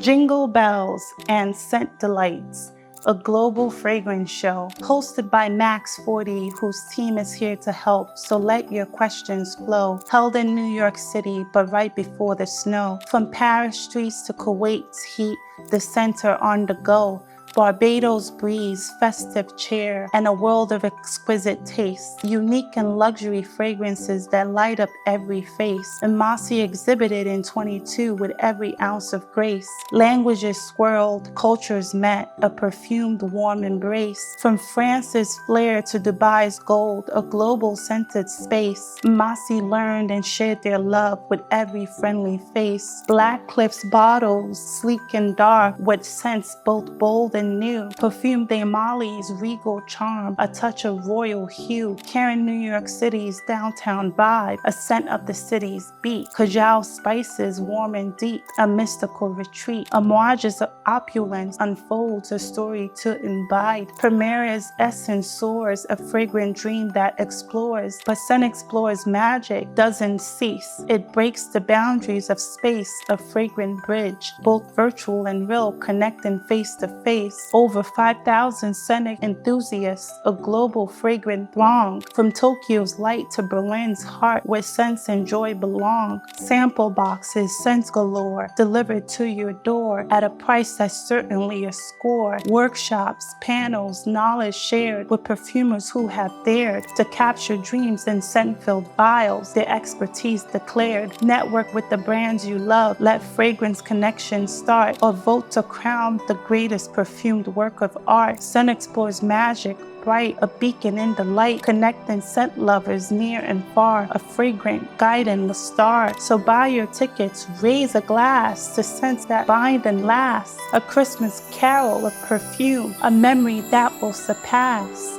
Jingle Bells and Scent Delights, a global fragrance show hosted by Max 40, whose team is here to help, so let your questions flow. Held in New York City, but right before the snow. From Paris streets to Kuwait's heat, the center on the go. Barbados breeze, festive cheer, and a world of exquisite taste. Unique and luxury fragrances that light up every face. Immersive exhibited in 22 with every ounce of grace. Languages swirled, cultures met, a perfumed warm embrace. From France's flair to Dubai's gold, a global scented space. Immersive learned and shared their love with every friendly face. Black Cliff's bottles, sleek and dark, with scents both bold and new. Perfume de Mali's regal charm, a touch of royal hue. Carrying New York City's downtown vibe, a scent of the city's beat. Cajal spices, warm and deep, a mystical retreat. Amouage's opulence unfolds, a story to imbibe. Primera's essence soars, a fragrant dream that explores. But Scent Explore's magic doesn't cease. It breaks the boundaries of space, a fragrant bridge, both virtual and real, connecting face to face. Over 5,000 scenic enthusiasts, a global fragrant throng. From Tokyo's light to Berlin's heart, where scents and joy belong. Sample boxes, scents galore, delivered to your door at a price that's certainly a score. Workshops, panels, knowledge shared with perfumers who have dared to capture dreams in scent-filled vials, their expertise declared. Network with the brands you love, let fragrance connections start, or vote to crown the greatest perfumed work of art. Scent Explore's magic, bright, a beacon in the light, connecting scent lovers near and far, a fragrant guiding the star. So buy your tickets, raise a glass to scents that bind and last, a Christmas carol of perfume, a memory that will surpass.